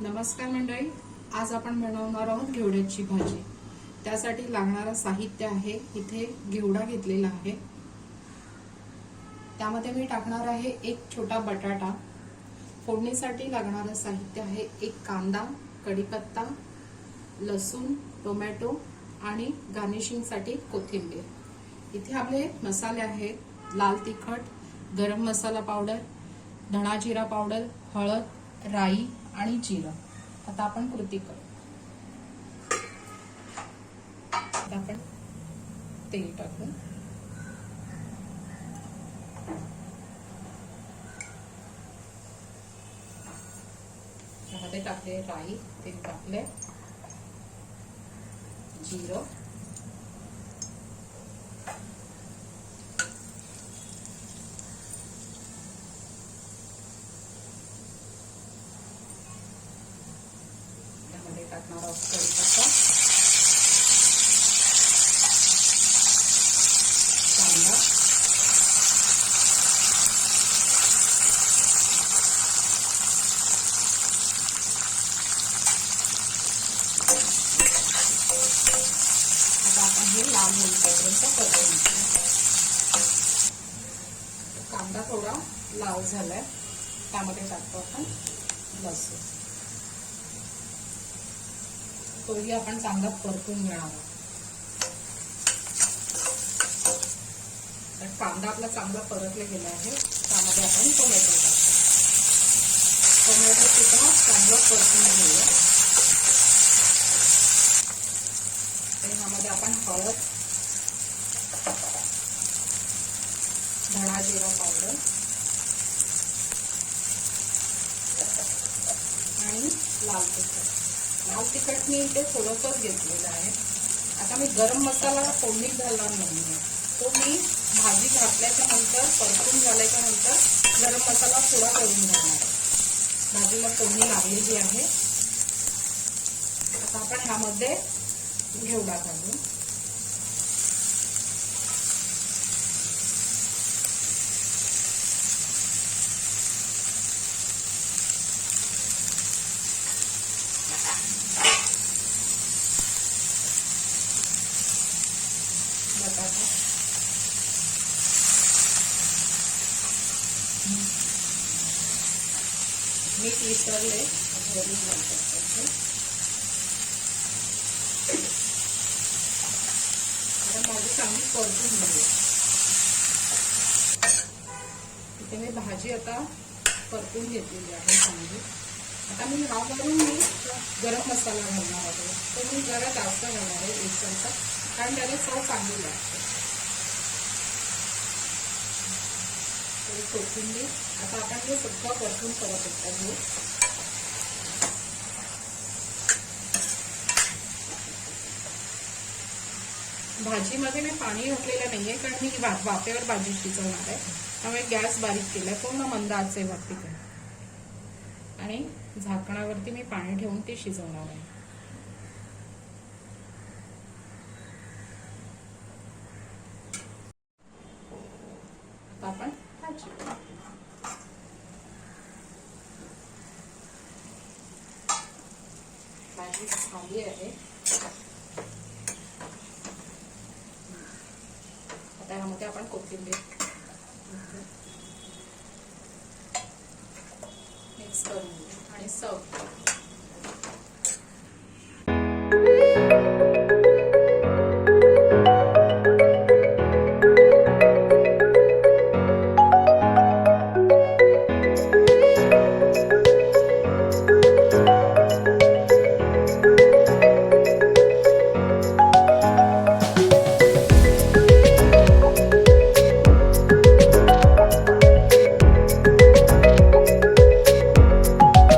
नमस्कार मंडळी, आज आपण बनवणार आहोत घेवड्याची भाजी। त्यासाठी लागणारा साहित्य आहे, इथे घेवडा घेतलेला आहे, त्यामध्ये मी टाकणार आहे एक छोटा बटाटा। फोडणीसाठी लागणारा साहित्य आहे एक कांदा, कढीपत्ता, लसूण, टोमॅटो आणि गार्निशिंग साठी कोथिंबीर। इथे आपले मसाले आहेत, लाल तिखट, गरम मसाला पावडर, धणा जिरा पावडर, हळद, राई आणि जिरा। आता आपण कृती करू। आपण तेल टाकू, त्यामध्ये टाकले राई, तेल टाकले, जिरं, त्यामध्ये टाकणार आहोत कढीपत्ता, कांदा, आता आपण हे लाल होईपर्यंत परतून घेऊ। कांदा थोडा लाल झालाय, त्यामध्ये टाकतो आपण लसूण, तोही आपण चांगला परतून घेणार आहोत। तर कांदा आपला चांगला परतला गेला आहे, त्यामध्ये आपण टोमॅटो टाकतो। टोमॅटो सुद्धा चांगला परतून घेऊया। ह्यामध्ये आपण हळद, धणा जिरा पावडर आणि लाल तिखट। लाल तिखट मी इथे थोडंसंच घेतलेलं आहे। आता मी गरम मसाला फोडणीत घालणार नाहीये, तो मी भाजी घातल्याच्या नंतर, परतून झाल्याच्या नंतर गरम मसाला थोडा करून घालणार आहे। भाजीला फोडणी लागलेली आहे। आता आपण ह्यामध्ये घेवडा घालू। बटाटा, मीठ विसरले, वरून घालतो। भाजी चांगली परतून घेऊया। इथे मी भाजी आता परतून घेतलेली आहे चांगली। आता मी ह्यावरून गरम मसाला घालणार आहे, तो मी जरा जास्त घालणार आहे, 1 चमचा, कारण त्याने चव चांगली लागते। कोथिंबीर, आता आपण हे सुद्धा परतून परत एकदा घेऊ। भाजीमध्ये मी पाणी घातलेलं नाहीये, कारण मी वाफेवर भाजी शिजवणार आहे, त्यामुळे गॅस बारीक केलाय, पूर्ण मंद आचेवरती केलं आणि झाकणावरती मी पाणी ठेवून ती शिजवणार आहे। आता आपण भाजी झाली आहे। आता ह्यामध्ये आपण कोथिंबीर मिक्स करून आणि सर्व